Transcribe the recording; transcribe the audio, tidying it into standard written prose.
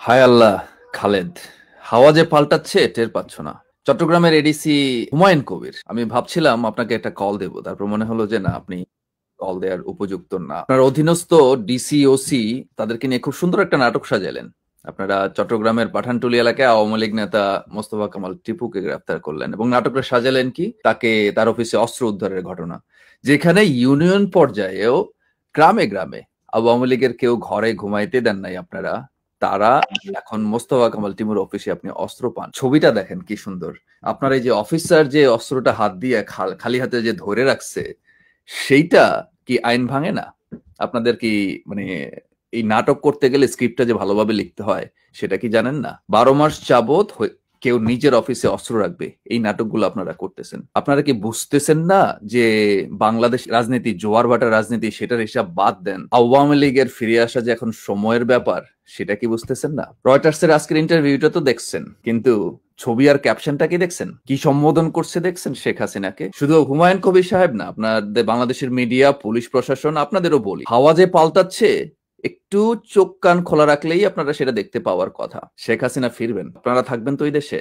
হায় আল্লাহ! খালেদ, হাওয়া যে পাল্টাচ্ছে টের পাচ্ছ না। চট্টগ্রামের এডিসি হুমায়ুন কবির। আমি ভাবছিলাম আপনাকে একটা কল দেব। তারপর মনে হলো যে না, আপনি কল দেওয়ার উপযুক্ত না। আপনার অধীনস্থ ডিসি, ওসি তাদেরকে নিয়ে খুব সুন্দর একটা নাটক সাজালেন। আপনারা চট্টগ্রামের পাঠানটুলি এলাকায় আওয়ামী লীগ নেতা মোস্তফা কামাল টিপুকে গ্রেফতার করলেন এবং নাটকটা সাজালেন কি তাকে তার অফিসে অস্ত্র উদ্ধারের ঘটনা, যেখানে ইউনিয়ন পর্যায়েও গ্রামে গ্রামে আওয়ামী লীগের কেউ ঘরে ঘুমাইতে দেন নাই আপনারা। তারা এখন মোস্তফা কামাল টিমুর অফিসে আপনি অস্ত্র পান, ছবিটা দেখেন কি সুন্দর। আপনার এই যে অফিসার যে অস্ত্রটা হাত দিয়ে খালি হাতে যে ধরে রাখছে, সেইটা কি আইন ভাঙে না? আপনাদের কি মানে এই নাটক করতে গেলে স্ক্রিপ্টটা যে ভালোভাবে লিখতে হয় সেটা কি জানেন না? 12 মাস যাবত কেউ নিজের অফিসে অস্ত্র রাখবে, এই নাটকগুলো আপনারা করতেছেন। আপনারা কি বুঝতেছেন না যে বাংলাদেশ রাজনীতি জোয়ার ভাটা রাজনীতি, সেটার হিসাব বাদ দেন, আওয়ামী লীগের ফিরে আসা যে এখন সময়ের ব্যাপার, সেটা কি বুঝতেছেন না? রয়টার্সের আজকের ইন্টারভিউটা তো দেখছেন, কিন্তু ছবি আর ক্যাপশনটা কি দেখছেন? কি সম্বোধন করছে দেখছেন শেখ হাসিনাকে? শুধু হুমায়ুন কবির সাহেব না, আপনাদের বাংলাদেশের মিডিয়া, পুলিশ প্রশাসন, আপনাদেরও বলি, হাওয়া যে পাল্টাচ্ছে, একটু চোখ কান খোলা রাখলেই আপনারা সেটা দেখতে পাওয়ার কথা। শেখ হাসিনা ফিরবেন, আপনারা থাকবেন তো এই দেশে?